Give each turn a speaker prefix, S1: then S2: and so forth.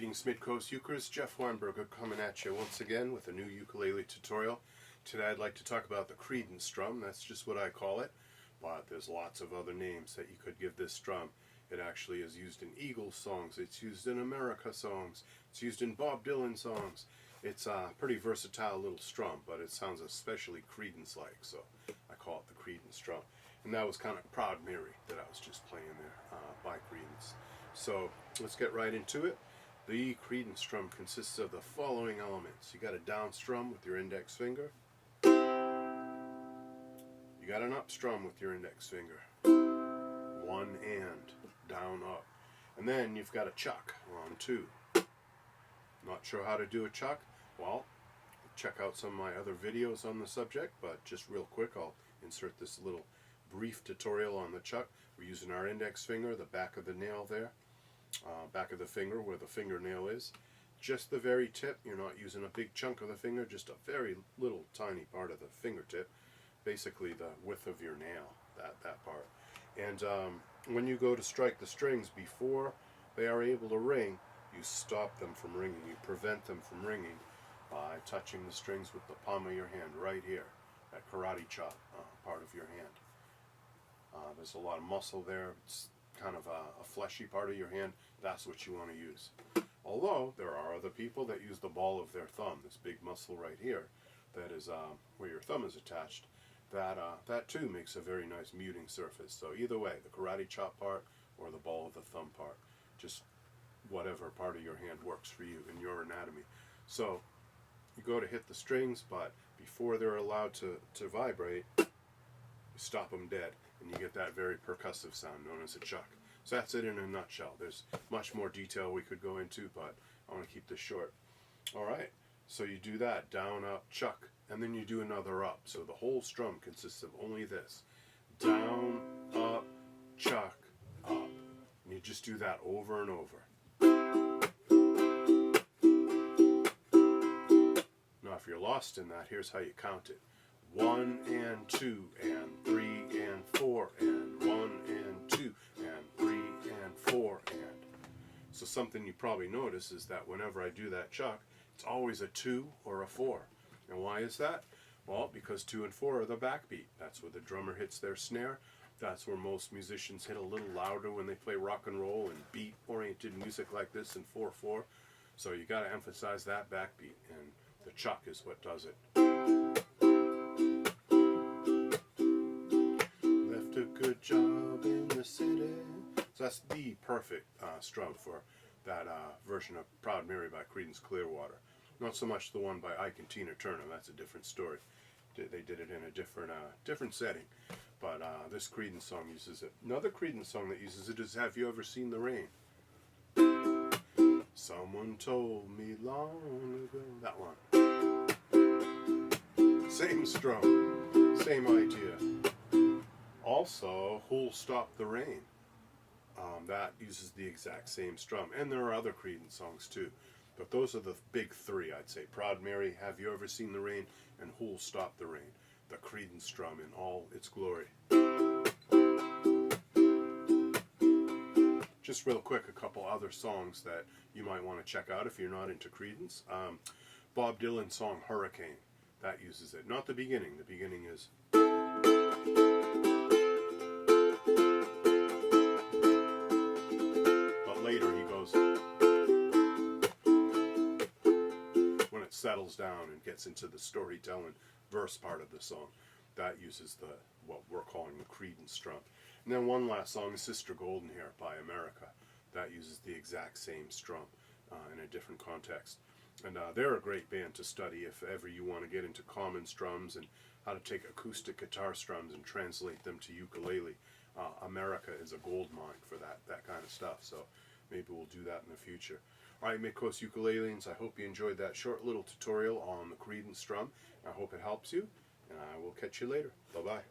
S1: Greetings Midcoast Ukers, Jeff Weinberger coming at you once again with a new ukulele tutorial. Today I'd like to talk about the Creedence strum. That's just what I call it, but there's lots of other names that you could give this strum. It actually is used in Eagles songs, it's used in America songs, it's used in Bob Dylan songs. It's a pretty versatile little strum, but it sounds especially Creedence-like, so I call it the Creedence strum. And that was kind of Proud Mary that I was just playing there by Creedence. So let's get right into it. The Creedence strum consists of the following elements. You got a down strum with your index finger. You got an up strum with your index finger. One and, down, up. And then you've got a chuck on two. Not sure how to do a chuck? Well, check out some of my other videos on the subject, but just real quick I'll insert this little brief tutorial on the chuck. We're using our index finger, the back of the nail there. Back of the finger where the fingernail is, just the very tip. You're not using a big chunk of the finger, just a very little tiny part of the fingertip, basically the width of your nail, that part. And when you go to strike the strings before they are able to ring, you stop them from ringing, you prevent them from ringing by touching the strings with the palm of your hand right here, that karate chop part of your hand. There's a lot of muscle there. It's kind of a fleshy part of your hand. That's what you want to use. Although there are other people that use the ball of their thumb, this big muscle right here, that is where your thumb is attached. That too makes a very nice muting surface. So either way, the karate chop part or the ball of the thumb part, just whatever part of your hand works for you in your anatomy. So you go to hit the strings, but before they're allowed to vibrate, you stop them dead, and you get that very percussive sound known as a chuck. So that's it in a nutshell. There's much more detail we could go into, but I want to keep this short. Alright, so you do that, down, up, chuck, and then you do another up. So the whole strum consists of only this. Down, up, chuck, up. And you just do that over and over. Now if you're lost in that, here's how you count it. 1 and 2 and 3 and 4 and 1 and 2 and 3 and 4 and. So something you probably notice is that whenever I do that chuck, it's always a 2 or a 4. And why is that? Well, because 2 and 4 are the backbeat. That's where the drummer hits their snare. That's where most musicians hit a little louder when they play rock and roll and beat-oriented music like this in 4/4. So you got to emphasize that backbeat, and the chuck is what does it. Left a good job in the city. So that's the perfect strum for that version of Proud Mary by Creedence Clearwater. Not so much the one by Ike and Tina Turner. That's a different story. They did it in a different setting. But this Creedence song uses it. Another Creedence song that uses it is Have You Ever Seen the Rain? Someone told me long ago. That one. Same strum. Same idea. Also, Who'll Stop the Rain. That uses the exact same strum. And there are other Creedence songs too. But those are the big three, I'd say. Proud Mary, Have You Ever Seen the Rain, and Who'll Stop the Rain. The Creedence strum in all its glory. Just real quick, a couple other songs that you might want to check out if you're not into Creedence. Bob Dylan's song Hurricane. That uses it. Not the beginning. The beginning is... But later he goes... When it settles down and gets into the storytelling verse part of the song, that uses what we're calling the Creedence strum. And then one last song is Sister Golden Hair by America. That uses the exact same strum in a different context. And they're a great band to study if ever you want to get into common strums and how to take acoustic guitar strums and translate them to ukulele. America is a gold mine for that kind of stuff. So maybe we'll do that in the future. Alright, Midcoast Ukuleleans, I hope you enjoyed that short little tutorial on the Creedence strum. I hope it helps you, and I will catch you later. Bye-bye.